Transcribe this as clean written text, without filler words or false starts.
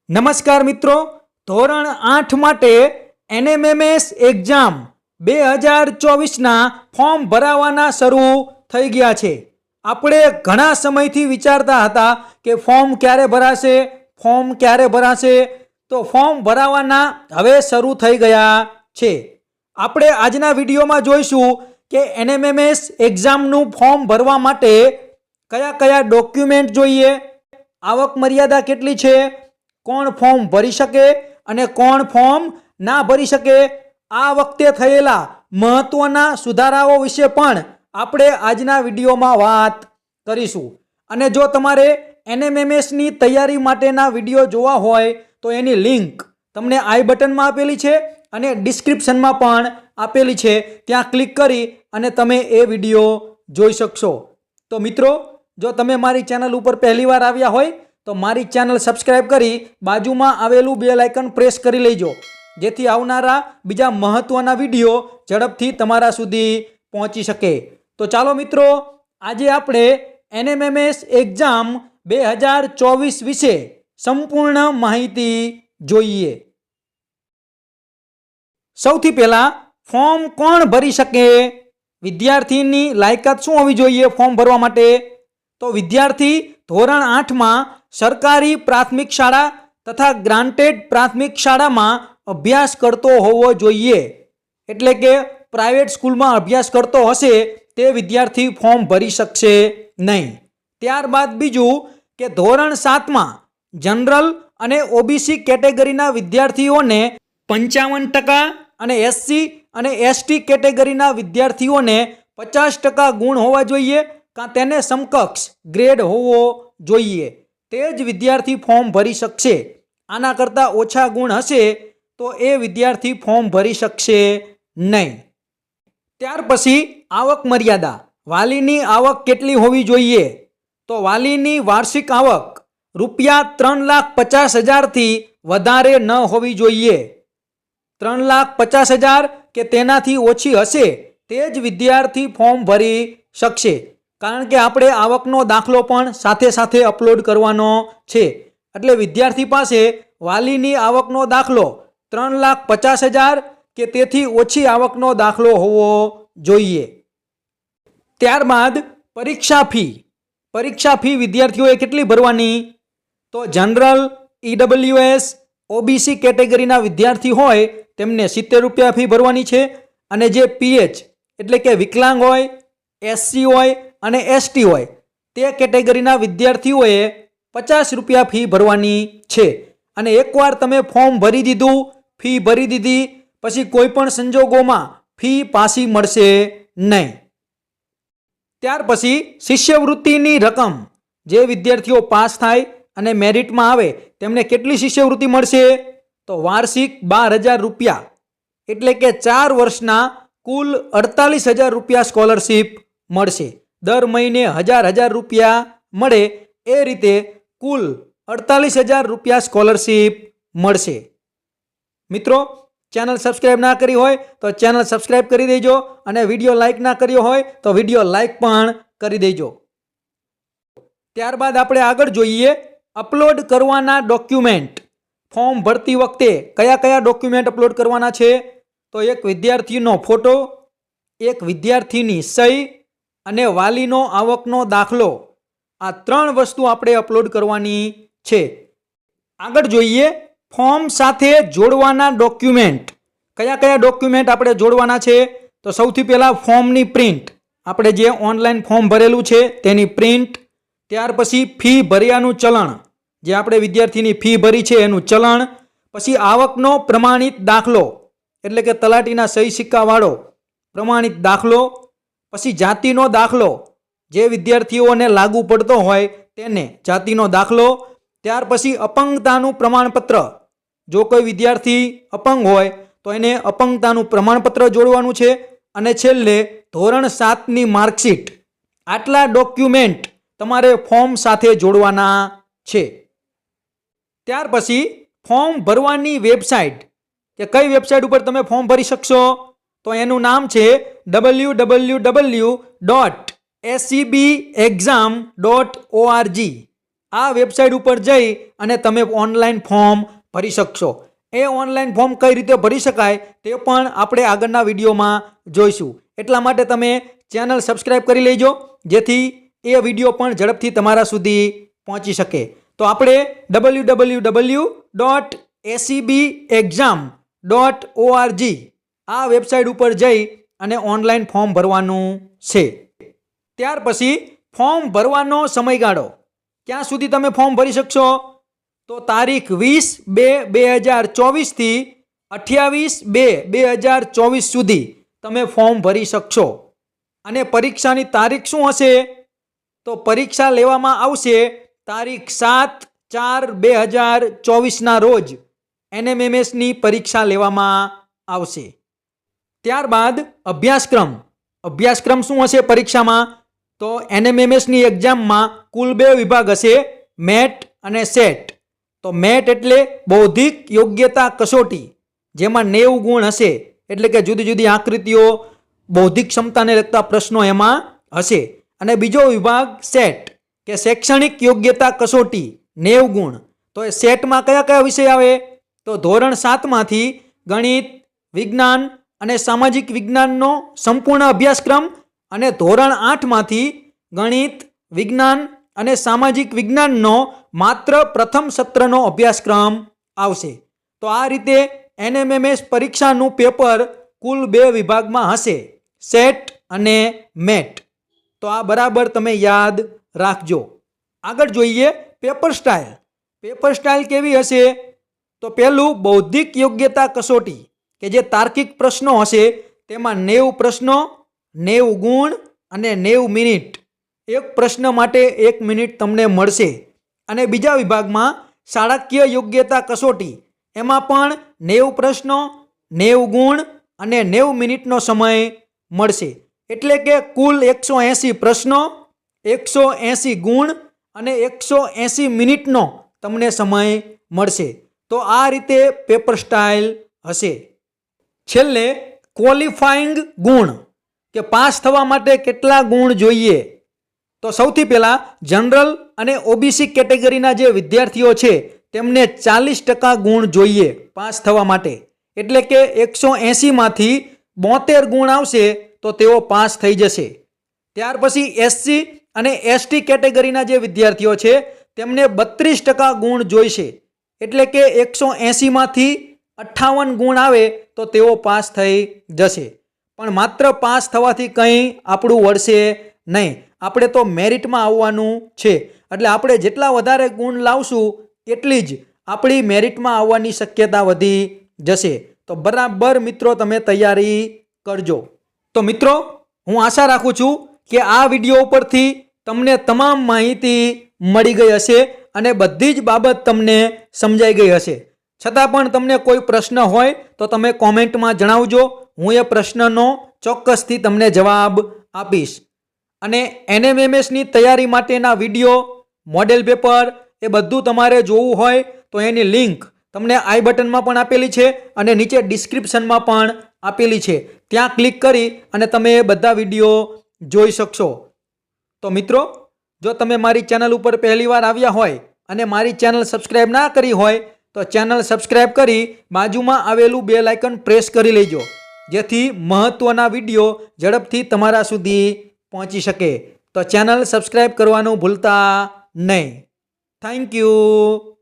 નમસ્કાર મિત્રો, ધોરણ 8 માટે NMMS એક્ઝામ 2024ના ફોર્મ ભરાવાના શરૂ થઈ ગયા છે। આપણે ઘણા સમયથી વિચારતા હતા કે ફોર્મ ક્યારે ભરાશે, તો ફોર્મ ભરાવાના હવે શરૂ થઈ ગયા છે। આપણે આજના વિડીયોમાં જોઈશું કે NMMS એક્ઝામનું ફોર્મ ભરવા માટે કયા કયા ડોક્યુમેન્ટ જોઈએ, આવક મર્યાદા કેટલી છે, કોણ ફોર્મ ભરી શકે અને કોણ ફોર્મ ના ભરી શકે, આ વખતે થયેલા મહત્વના સુધારાઓ વિશે પણ આપણે આજના વિડીયોમાં વાત કરીશું। અને જો તમારે NMMS ની તૈયારી માટેના વિડીયો જોવા હોય તો એની લિંક તમને આઈ બટનમાં આપેલી છે અને ડિસ્ક્રિપ્શનમાં પણ આપેલી છે, ત્યાં ક્લિક કરી અને તમે એ વિડીયો જોઈ શકશો। તો મિત્રો, જો તમે મારી ચેનલ ઉપર પહેલીવાર આવ્યા હોય તો મારી ચેનલ સબસ્ક્રાઇબ કરી બાજુમાં આવેલું બેલ આઇકન પ્રેસ કરી લેજો, જેથી આવનારા બીજા મહત્વના વિડીયો ઝડપથી તમારા સુધી પહોંચી શકે। તો ચાલો મિત્રો, આજે આપણે NMMS એક્ઝામ 2024 વિશે સંપૂર્ણ માહિતી જોઈએ। સૌથી પહેલા, ફોર્મ કોણ ભરી શકે? વિદ્યાર્થીની લાયકાત શું હોવી જોઈએ ફોર્મ ભરવા માટે? તો વિદ્યાર્થી ધોરણ 8માં સરકારી પ્રાથમિક શાળા તથા ગ્રાન્ટેડ પ્રાથમિક શાળામાં અભ્યાસ કરતો હોવો જોઈએ। એટલે કે પ્રાઇવેટ સ્કૂલમાં અભ્યાસ કરતો હશે તે વિદ્યાર્થી ફોર્મ ભરી શકશે નહીં। ત્યારબાદ બીજું કે ધોરણ 7માં જનરલ અને OBC કેટેગરીના વિદ્યાર્થીઓને 55% અને SC અને ST કેટેગરીના વિદ્યાર્થીઓને 50% ગુણ હોવા જોઈએ કાં તેને સમકક્ષ ગ્રેડ હોવો જોઈએ, તે જ વિદ્યાર્થી ફોર્મ ભરી શકશે। આના કરતાં ઓછા ગુણ હશે તો એ વિદ્યાર્થી ફોર્મ ભરી શકશે નહીં। ત્યાર પછી આવક મર્યાદા, વાલીની આવક કેટલી હોવી જોઈએ? તો વાલીની વાર્ષિક આવક ₹3,50,000થી વધારે ન હોવી જોઈએ। 3,50,000 કે તેનાથી ઓછી હશે તે જ વિદ્યાર્થી ફોર્મ ભરી શકશે, કારણ કે આપણે આવકનો દાખલો પણ સાથે સાથે અપલોડ કરવાનો છે। એટલે વિદ્યાર્થી પાસે વાલીની આવકનો દાખલો 3,50,000 કે તેથી ઓછી આવકનો દાખલો હોવો જોઈએ। ત્યારબાદ પરીક્ષા ફી વિદ્યાર્થીઓએ કેટલી ભરવાની? તો જનરલ, EWS, OBC કેટેગરીના વિદ્યાર્થી હોય તેમને ₹70 ફી ભરવાની છે, અને જે PH એટલે કે વિકલાંગ હોય, SC હોય અને ST હોય તે કેટેગરીના વિદ્યાર્થીઓએ ₹50 ફી ભરવાની છે। અને એકવાર તમે ફોર્મ ભરી દીધું, ફી ભરી દીધી પછી કોઈ પણ સંજોગોમાં ફી પાછી મળશે નહીં। ત્યાર પછી શિષ્યવૃત્તિની રકમ, જે વિદ્યાર્થીઓ પાસ થાય અને મેરિટમાં આવે તેમને કેટલી શિષ્યવૃત્તિ મળશે? તો વાર્ષિક ₹12,000, એટલે કે 4 વર્ષના કુલ ₹48,000 સ્કોલરશીપ મળશે। દર મહિને ₹1,000 મળે એ રીતે કુલ ₹48,000 સ્કોલરશીપ મળશે। મિત્રો, ચેનલ સબસ્ક્રાઇબ ના કરી હોય તો ચેનલ સબસ્ક્રાઇબ કરી દેજો, અને વિડીયો લાઇક ના કર્યો હોય તો વિડીયો લાઇક પણ કરી દેજો। ત્યારબાદ આપણે આગળ જોઈએ અપલોડ કરવાના ડોક્યુમેન્ટ। ફોર્મ ભરતી વખતે કયા કયા ડોક્યુમેન્ટ અપલોડ કરવાના છે? તો એક વિદ્યાર્થીનો ફોટો, એક વિદ્યાર્થીની સહી અને વાલીનો આવકનો દાખલો, આ 3 વસ્તુ આપણે અપલોડ કરવાની છે। આગળ જોઈએ ફોર્મ સાથે જોડવાના ડોક્યુમેન્ટ। કયા કયા ડોક્યુમેન્ટ આપણે જોડવાના છે? તો સૌથી પહેલાં ફોર્મની પ્રિન્ટ, આપણે જે ઓનલાઈન ફોર્મ ભરેલું છે તેની પ્રિન્ટ, ત્યાર પછી ફી ભર્યાનું ચલણ, જે આપણે વિદ્યાર્થીની ફી ભરી છે એનું ચલણ, પછી આવકનો પ્રમાણિત દાખલો એટલે કે તલાટીના સહી સિક્કાવાળો પ્રમાણિત દાખલો, પછી જાતિનો દાખલો, જે વિદ્યાર્થીઓને લાગુ પડતો હોય તેને જાતિનો દાખલો, ત્યાર પછી અપંગતાનું પ્રમાણપત્ર, જો કોઈ વિદ્યાર્થી અપંગ હોય તો એને અપંગતાનું પ્રમાણપત્ર જોડવાનું છે, અને છેલ્લે ધોરણ 7ની માર્કશીટ। આટલા ડોક્યુમેન્ટ તમારે ફોર્મ સાથે જોડવાના છે। ત્યાર પછી ફોર્મ ભરવાની વેબસાઇટ, કે કઈ વેબસાઇટ ઉપર તમે ફોર્મ ભરી શકશો? તો એનું નામ છે www.secbexam.org। આ વેબસાઇટ ઉપર જઈ અને તમે ઓનલાઈન ફોર્મ ભરી શકશો. એ ઓનલાઈન ફોર્મ કઈ રીતે ભરી શકાય તે પણ આપણે આગળના વિડીયોમાં જોઈશું. એટલા માટે તમે ચેનલ સબસ્ક્રાઈબ કરી લેજો, જેથી એ વિડીયો પણ ઝડપથી તમારા સુધી પહોંચી શકે. તો આપણે www.acbexam.org આ વેબસાઇટ ઉપર જઈ અને ઓનલાઈન ફોર્મ ભરવાનું છે. ત્યાર પછી ફોર્મ ભરવાનો સમયગાળો ક્યાં સુધી તમે ફોર્મ ભરી શકશો? તો તારીખ 20/2/2024 થી 28/2/2024 સુધી તમે ફોર્મ ભરી શકશો. અને પરીક્ષાની તારીખ શું હશે? તો પરીક્ષા લેવામાં આવશે તારીખ 7/4/2024ના રોજ NMMSની પરીક્ષા લેવામાં આવશે. ત્યારબાદ અભ્યાસક્રમ શું હશે પરીક્ષામાં? તો NMMSની એક્ઝામમાં કુલ 2 વિભાગ હશે, મેટ અને સેટ. તો મેટ એટલે બૌદ્ધિક યોગ્યતા કસોટી, જેમાં 90 ગુણ હશે, એટલે કે જુદી જુદી આકૃતિઓ, બૌદ્ધિક ક્ષમતાને લગતા પ્રશ્નો એમાં હશે. અને બીજો વિભાગ સેટ કે શૈક્ષણિક યોગ્યતા કસોટી 90 ગુણ. તો એ સેટમાં કયા કયા વિષય આવે? તો ધોરણ 7માંથી ગણિત, વિજ્ઞાન અને સામાજિક વિજ્ઞાનનો સંપૂર્ણ અભ્યાસક્રમ, અને ધોરણ 8માંથી ગણિત, વિજ્ઞાન અને સામાજિક વિજ્ઞાનનો માત્ર પ્રથમ સત્રનો અભ્યાસક્રમ આવશે. તો આ રીતે NMMS પરીક્ષાનું પેપર કુલ 2 વિભાગમાં હશે, સેટ અને મેટ. તો આ બરાબર તમે યાદ રાખજો. આગળ જોઈએ પેપર સ્ટાઇલ. પેપર સ્ટાઇલ કેવી હશે? તો પહેલું બૌદ્ધિક યોગ્યતા કસોટી, કે જે તાર્કિક પ્રશ્નો હશે, તેમાં 90 પ્રશ્નો, 90 ગુણ અને 90 મિનિટ. એક પ્રશ્ન માટે 1 મિનિટ તમને મળશે. અને બીજા વિભાગમાં શાળાકીય યોગ્યતા કસોટી, એમાં પણ 90 પ્રશ્નો, 90 ગુણ અને 90 મિનિટનો સમય મળશે. એટલે કે કુલ 180 પ્રશ્નો, 180 ગુણ અને 180 મિનિટનો તમને સમય મળશે. તો આ રીતે પેપર સ્ટાઇલ હશે. છેલ્લે ક્વોલિફાઈંગ ગુણ, કે પાસ થવા માટે કેટલા ગુણ જોઈએ? તો સૌથી પહેલાં જનરલ અને OBC કેટેગરીના જે વિદ્યાર્થીઓ છે તેમને 40% ગુણ જોઈએ પાસ થવા માટે. એટલે કે 180માંથી 72 ગુણ આવશે તો તેઓ પાસ થઈ જશે. ત્યાર પછી SC અને ST કેટેગરીના જે વિદ્યાર્થીઓ છે તેમને 32% ગુણ જોઈશે. એટલે કે 180માંથી 58 ગુણ આવે તો તેઓ પાસ થઈ જશે. પણ માત્ર પાસ થવાથી કંઈ આપણું વળશે નહીં. આપણે તો મેરિટમાં આવવાનું છે. એટલે આપણે જેટલા વધારે ગુણ લાવશું એટલી જ આપણી મેરિટમાં આવવાની શક્યતા વધી જશે. તો બરાબર મિત્રો તમે તૈયારી કરજો. તો મિત્રો હું આશા રાખું છું કે આ વિડીયો ઉપરથી તમને તમામ માહિતી મળી ગઈ હશે અને બધી જ બાબત તમને સમજાઈ ગઈ હશે. છતાં પણ તમને કોઈ પ્રશ્ન હોય તો તમે કોમેન્ટમાં જણાવજો. હું એ પ્રશ્નનો ચોક્કસથી તમને જવાબ આપીશ. અને NMMSની તૈયારી માટેના વિડીયો, મોડેલ પેપર એ બધું તમારે જોવું હોય તો એની લિંક તમને આઈ બટનમાં પણ આપેલી છે અને નીચે ડિસ્ક્રિપ્શનમાં પણ આપેલી છે. ત્યાં ક્લિક કરી અને તમે એ બધા વિડીયો જોઈ શકશો. તો મિત્રો, જો તમે મારી ચેનલ ઉપર પહેલીવાર આવ્યા હોય અને મારી ચેનલ સબસ્ક્રાઈબ ના કરી હોય તો ચેનલ સબસ્ક્રાઈબ કરી બાજુમાં આવેલું બેલ આઇકન પ્રેસ કરી લેજો, જેથી મહત્ત્વના વિડીયો ઝડપથી તમારા સુધી પહોંચી શકે. તો ચેનલ સબસ્ક્રાઈબ કરવાનું ભૂલતા નહીં. Thank you.